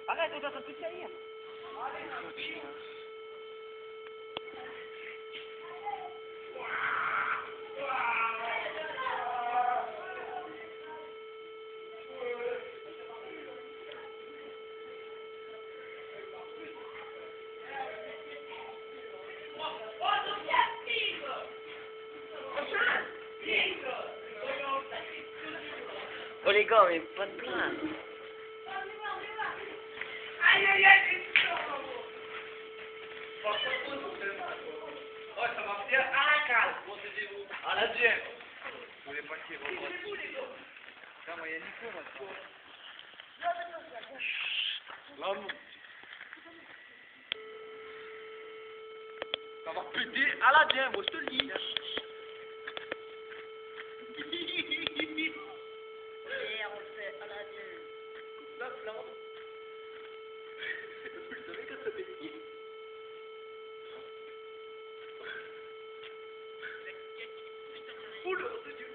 Arrête, on doit plus salir. Oh les gars, mais pas de plainte. Aïe aïe aïe. Oh, ça va bien à la cale. À la gym. Vous voulez pas qu'il revoie. Non, mais il y a Nico maintenant. Là, non. Ça va péter à la gym, moi je te le dis. Et on le fait à la gym. La flamme. Vous savez que ça fait chier. Oula, c'est Dieu.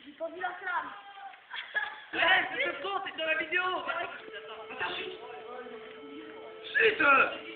J'ai pas vu la flamme. Ouais, c'est ce qu'on, c'est dans la vidéo. Chut.